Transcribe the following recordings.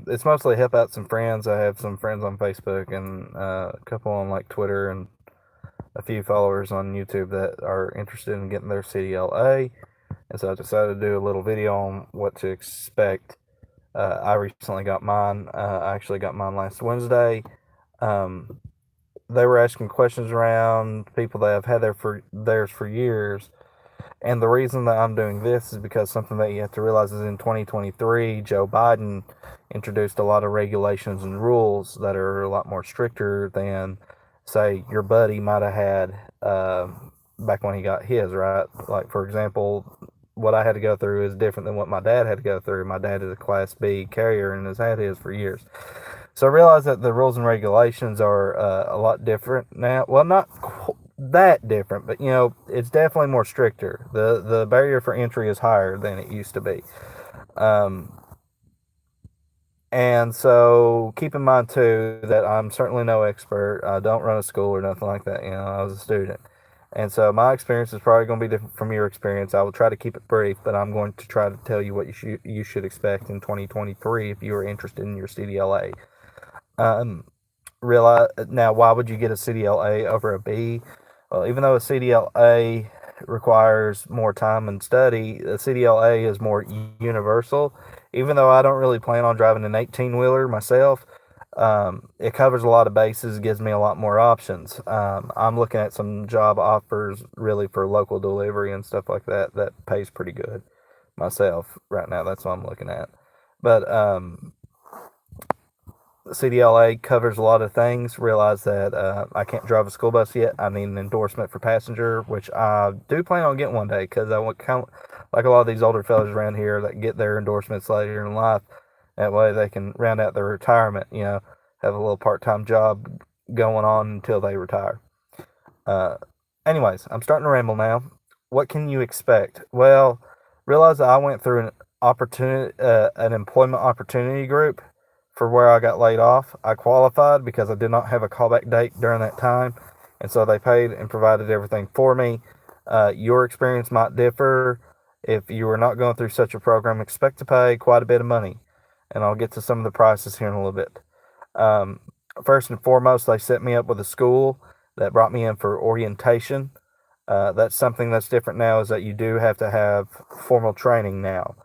it's mostly help out some friends. I have some friends on Facebook and a couple on like Twitter and a few followers on YouTube that are interested in getting their CDL A. And so I decided to do a little video on what to expect. I recently got mine. I actually got mine last Wednesday. Um, they were asking questions around people that have had theirs for years. And the reason that I'm doing this is because something that you have to realize is in 2023, Joe Biden introduced a lot of regulations and rules that are a lot more stricter than, say, your buddy might have had back when he got his, right? Like, for example, what I had to go through is different than what my dad had to go through. My dad is a Class B carrier and has had his for years. So I realize that the rules and regulations are a lot different now. Well, not that different, but it's definitely more stricter. The barrier for entry is higher than it used to be. Um, and so keep in mind too that I'm certainly no expert. I don't run a school or nothing like that. I was a student. And so my experience is probably going to be different from your experience. I will try to keep it brief, but I'm going to try to tell you what you should expect in 2023 if you are interested in your CDLA. Um, Realize now, why would you get a CDLA over a B? Well, even though a CDLA requires more time and study, the CDLA is more universal. Even though I don't really plan on driving an 18 wheeler myself, it covers a lot of bases, gives me a lot more options. I'm looking at some job offers really for local delivery and stuff like that that pays pretty good myself right now. That's what I'm looking at. But CDLA covers a lot of things. Realize that I can't drive a school bus yet. I need an endorsement for passenger, which I do plan on getting one day because I want kind of like a lot of these older fellas around here that get their endorsements later in life. That way they can round out their retirement. Have a little part-time job going on until they retire. Uh, Anyways, I'm starting to ramble now. What can you expect? Well, realize that I went through an employment opportunity group for where I got laid off. I qualified because I did not have a callback date during that time, and so they paid and provided everything for me. Your experience might differ. If you are not going through such a program, expect to pay quite a bit of money, and I'll get to some of the prices here in a little bit. Um, First and foremost, they set me up with a school that brought me in for orientation. That's something that's different now is that you do have to have formal training now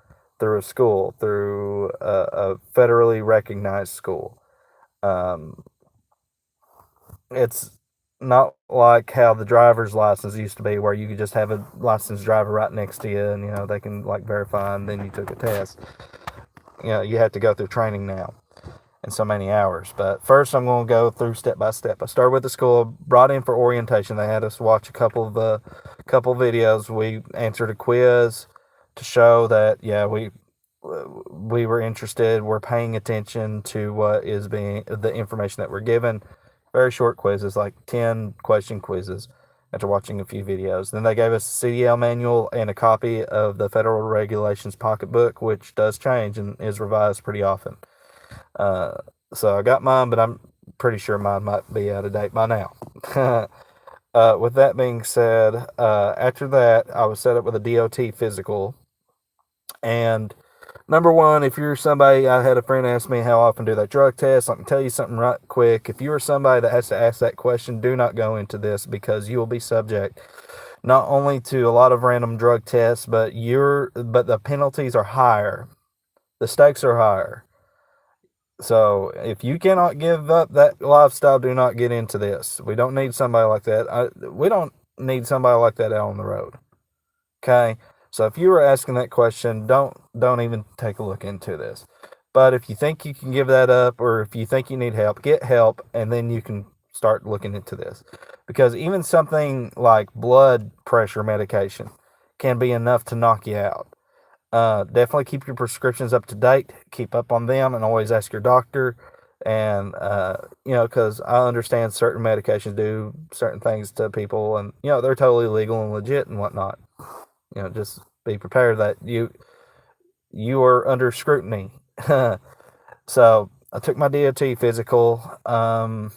through a school, through a federally recognized school. Um, it's not like how the driver's license used to be, where you could just have a licensed driver right next to you, and they can like verify, and then you took a test. You have to go through training now in so many hours. But first, I'm going to go through step by step. I started with the school, brought in for orientation. They had us watch a couple of videos. We answered a quiz to show that we were interested. We're paying attention to what is being the information that we're given. Very short quizzes, like 10-question quizzes. After watching a few videos, then they gave us a CDL manual and a copy of the Federal Regulations Pocketbook, which does change and is revised pretty often. Uh, so I got mine, but I'm pretty sure mine might be out of date by now. With that being said, after that, I was set up with a DOT physical. And number one, if you're somebody, I had a friend ask me how often do they drug test. I can tell you something right quick. If you are somebody that has to ask that question, do not go into this because you will be subject not only to a lot of random drug tests, but the penalties are higher. The stakes are higher. So if you cannot give up that lifestyle, do not get into this. We don't need somebody like that. We don't need somebody like that out on the road. Okay. So if you were asking that question, don't even take a look into this. But if you think you can give that up, or if you think you need help, get help, and then you can start looking into this. Because even something like blood pressure medication can be enough to knock you out. Definitely keep your prescriptions up to date. Keep up on them, and always ask your doctor. And because I understand certain medications do certain things to people, and they're totally legal and legit and whatnot. Just be prepared that you are under scrutiny. So I took my DOT physical, and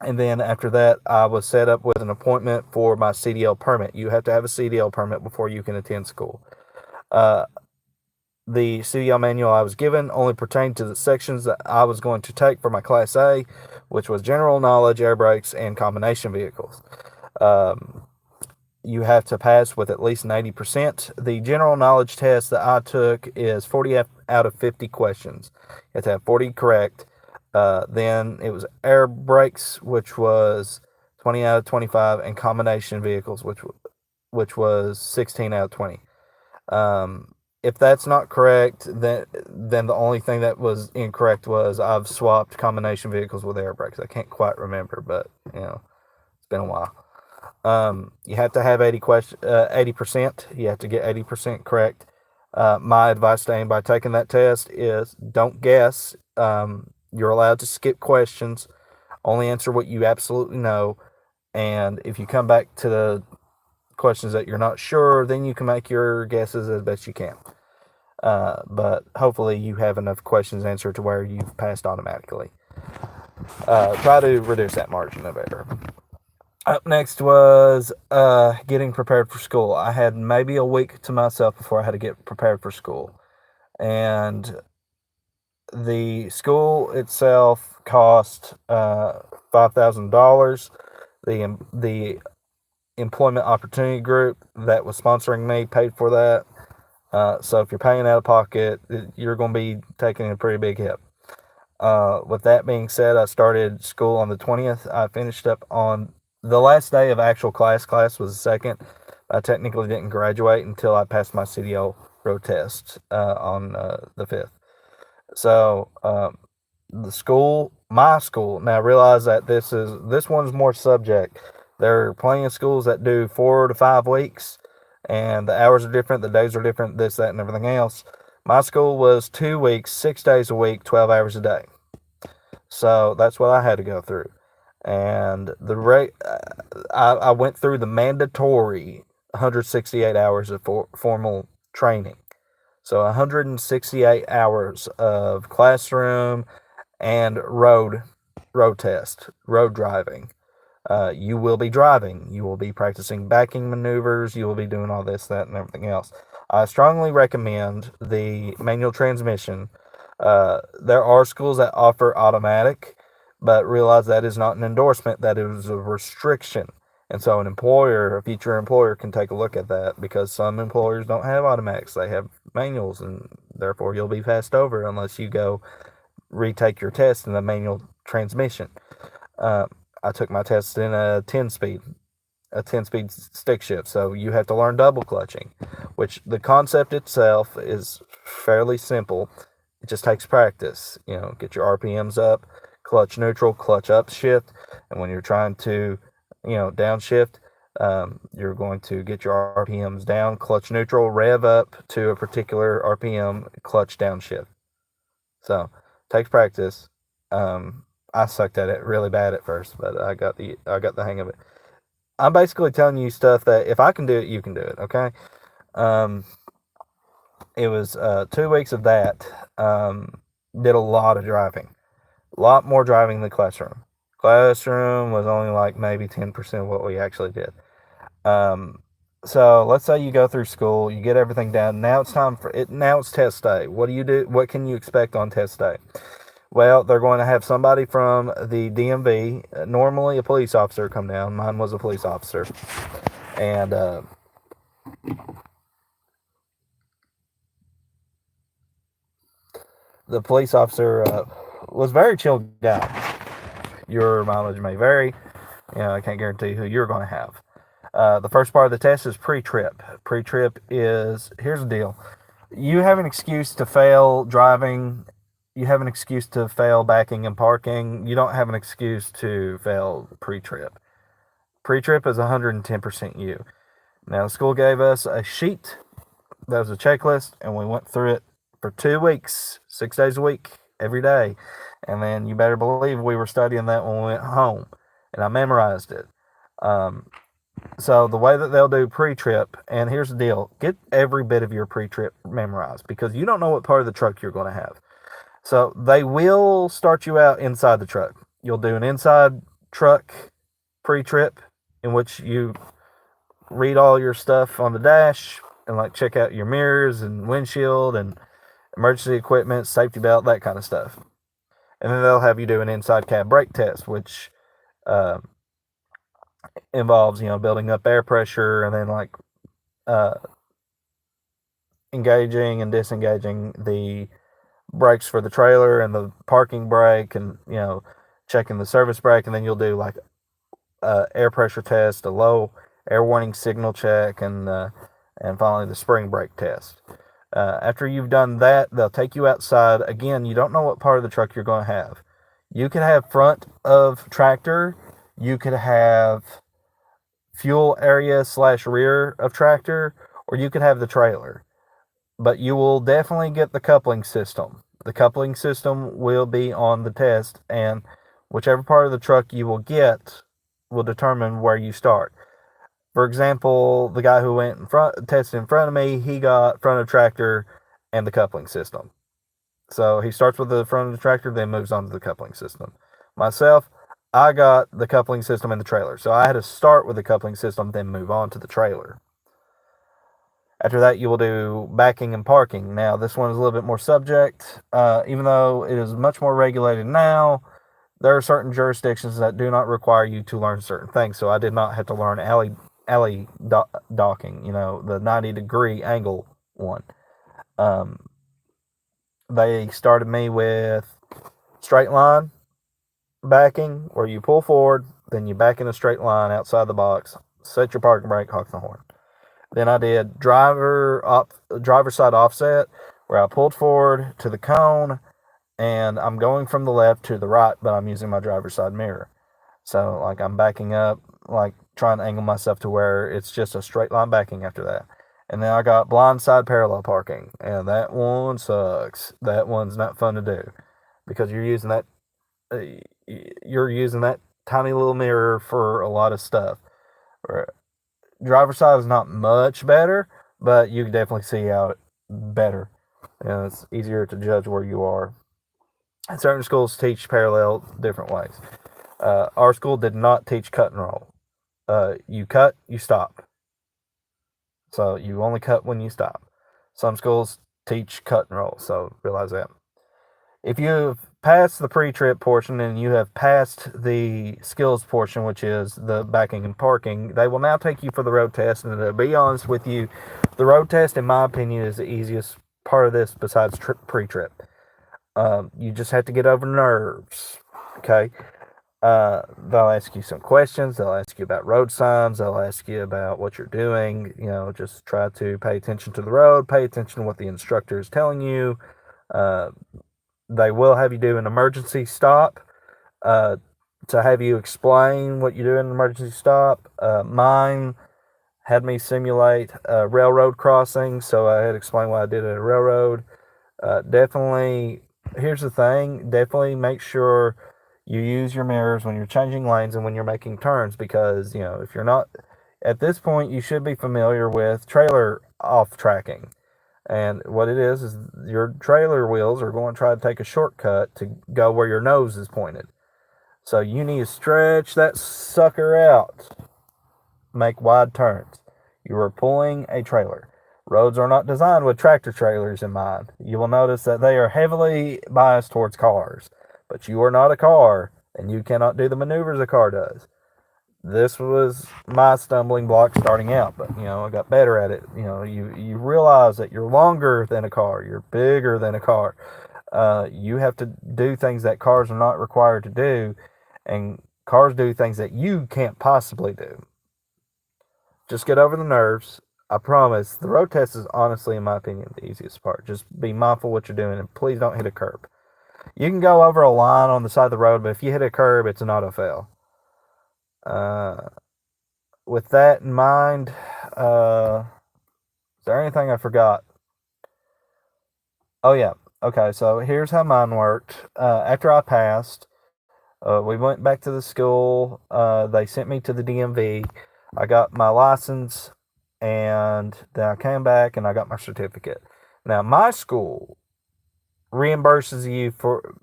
then after that, I was set up with an appointment for my CDL permit. You have to have a CDL permit before you can attend school. Uh, The CDL manual I was given only pertained to the sections that I was going to take for my Class A, which was general knowledge, air brakes, and combination vehicles. Um, you have to pass with at least 90%. The general knowledge test that I took is 40 out of 50 questions. You have to have 40 correct. Then it was air brakes, which was 20 out of 25, and combination vehicles, which was 16 out of 20. If that's not correct, then the only thing that was incorrect was I've swapped combination vehicles with air brakes. I can't quite remember, but it's been a while. You have to have 80%. You have to get 80% correct. My advice to anybody taking that test is don't guess. You're allowed to skip questions. Only answer what you absolutely know. And if you come back to the questions that you're not sure, then you can make your guesses as best you can. But hopefully you have enough questions answered to where you've passed automatically. Try to reduce that margin of error. Up next was getting prepared for school. I had maybe a week to myself before I had to get prepared for school. And the school itself cost $5,000. The Employment Opportunity Group that was sponsoring me paid for that. So if you're paying out of pocket, you're going to be taking a pretty big hit. With that being said, I started school on the 20th. I finished up on the last day of actual class. Class was the 2nd. I technically didn't graduate until I passed my CDL road test on the 5th. So my school. Now I realize that this one's more subject. There are plenty of schools that do 4 to 5 weeks, and the hours are different, the days are different, this, that, and everything else. My school was 2 weeks, 6 days a week, 12 hours a day. So that's what I had to go through. And I went through the mandatory 168 hours of formal training. So 168 hours of classroom and road test, road driving. You will be driving. You will be practicing backing maneuvers. You will be doing all this, that, and everything else. I strongly recommend the manual transmission. There are schools that offer automatic, but realize that is not an endorsement. That is a restriction. And so a future employer can take a look at that, because some employers don't have automatics. They have manuals, and therefore you'll be passed over unless you go retake your test in the manual transmission. I took my test in a 10-speed stick shift. So you have to learn double clutching, which the concept itself is fairly simple. It just takes practice. Get your RPMs up, clutch neutral, clutch upshift. And when you're trying to, downshift, you're going to get your RPMs down, clutch neutral, rev up to a particular RPM, clutch downshift. So takes practice. I sucked at it really bad at first, but I got the hang of it. I'm basically telling you stuff that if I can do it, you can do it. Okay. It was 2 weeks of that. Did a lot of driving, a lot more driving than classroom. Classroom was only like maybe 10% of what we actually did. So let's say you go through school, you get everything done. Now it's time for it. Now it's test day. What do you do? What can you expect on test day? Well, they're going to have somebody from the DMV, normally a police officer, come down. Mine was a police officer. And the police officer was very chill guy. Your mileage may vary. I can't guarantee who you're going to have. The first part of the test is pre-trip. Pre-trip is, here's the deal. You have an excuse to fail driving. You have an excuse to fail backing and parking. You don't have an excuse to fail pre-trip. Pre-trip is 110% you. Now, the school gave us a sheet that was a checklist, and we went through it for 2 weeks, 6 days a week, every day. And then you better believe we were studying that when we went home, and I memorized it. So the way that they'll do pre-trip, and here's the deal, get every bit of your pre-trip memorized, because you don't know what part of the truck you're going to have. So they will start you out inside the truck. You'll do an inside truck pre-trip, in which you read all your stuff on the dash and check out your mirrors and windshield and emergency equipment, safety belt, that kind of stuff. And then they'll have you do an inside cab brake test, which uh, involves, building up air pressure and then like uh, engaging and disengaging the brakes for the trailer and the parking brake, and checking the service brake, and then you'll do like air pressure test, a low air warning signal check, and finally the spring brake test. After you've done that, they'll take you outside. Again, you don't know what part of the truck you're going to have. You could have front of tractor. You could have fuel area / rear of tractor, or you could have the trailer. But you will definitely get the coupling system. The coupling system will be on the test, and whichever part of the truck you will get will determine where you start. For example, the guy who went tested in front of me, he got front of tractor and the coupling system. So he starts with the front of the tractor, then moves on to the coupling system. Myself, I got the coupling system in the trailer. So I had to start with the coupling system, then move on to the trailer. After that, you will do backing and parking. Now, this one is a little bit more subject. Even though it is much more regulated now, there are certain jurisdictions that do not require you to learn certain things. So I did not have to learn alley docking, the 90-degree angle one. They started me with straight line backing, where you pull forward, then you back in a straight line outside the box, set your parking brake, honk the horn. Then I did driver side offset, where I pulled forward to the cone, and I'm going from the left to the right, but I'm using my driver's side mirror. So like I'm backing up, like trying to angle myself to where it's just a straight line backing after that. And then I got blind side parallel parking, and that one sucks. That one's not fun to do because you're using that tiny little mirror for a lot of stuff. Driver's side is not much better, but you can definitely see out better. It's easier to judge where you are. And certain schools teach parallel different ways. Our school did not teach cut and roll. You cut, you stop. So you only cut when you stop. Some schools teach cut and roll, so realize that. If you've passed the pre-trip portion and you have passed the skills portion, which is the backing and parking, they will now take you for the road test. And to be honest with you, the road test, in my opinion, is the easiest part of this besides pre-trip. You just have to get over nerves, okay? They'll ask you some questions. They'll ask you about road signs. They'll ask you about what you're doing. Just try to pay attention to the road, pay attention to what the instructor is telling you. They will have you do an emergency stop to have you explain what you do in an emergency stop. Mine had me simulate a railroad crossing, so I had to explain what I did at a railroad. Here's the thing, definitely make sure you use your mirrors when you're changing lanes and when you're making turns, because, if you're not, at this point, you should be familiar with trailer off tracking. And what it is your trailer wheels are going to try to take a shortcut to go where your nose is pointed. So you need to stretch that sucker out. Make wide turns. You are pulling a trailer. Roads are not designed with tractor trailers in mind. You will notice that they are heavily biased towards cars. But you are not a car, and you cannot do the maneuvers a car does. This was my stumbling block starting out, but I got better at it. You realize that you're longer than a car, you're bigger than a car. You have to do things that cars are not required to do, and cars do things that you can't possibly do. Just get over the nerves. I promise. The road test is honestly, in my opinion, the easiest part. Just be mindful what you're doing, and please don't hit a curb. You can go over a line on the side of the road, but if you hit a curb, it's an auto fail. With that in mind, is there anything I forgot? Oh, yeah. Okay, so here's how mine worked. After I passed, we went back to the school. They sent me to the DMV. I got my license, and then I came back and I got my certificate. Now, my school reimburses you for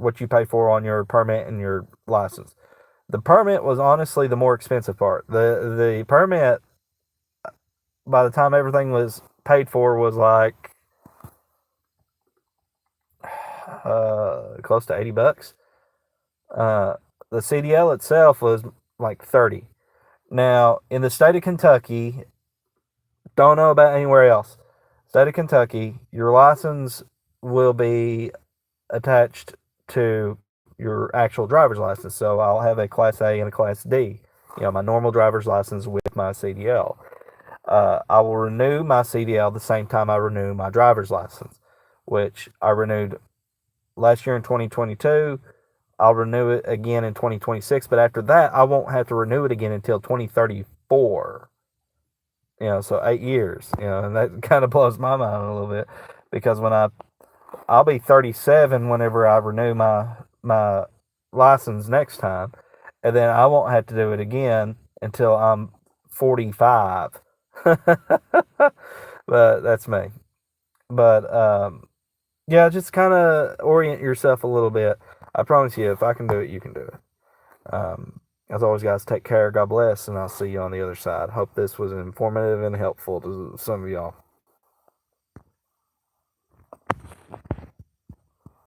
what you pay for on your permit and your license. The permit was honestly the more expensive part. The permit, by the time everything was paid for, was like close to $80. Uh, the CDL itself was like 30. Now, in the state of Kentucky, don't know about anywhere else. State of Kentucky, your license will be attached to your actual driver's license. So I'll have a Class A and a Class D. My normal driver's license with my CDL. I will renew my CDL the same time I renew my driver's license, which I renewed last year in 2022. I'll renew it again in 2026, but after that, I won't have to renew it again until 2034. So 8 years. And that kind of blows my mind a little bit because I'll be 37 whenever I renew my license next time, and then I won't have to do it again until I'm 45. But that's me. But yeah, just kind of orient yourself a little bit. I promise you, if I can do it, you can do it. As always, guys, take care. God bless, and I'll see you on the other side. Hope this was informative and helpful to some of y'all.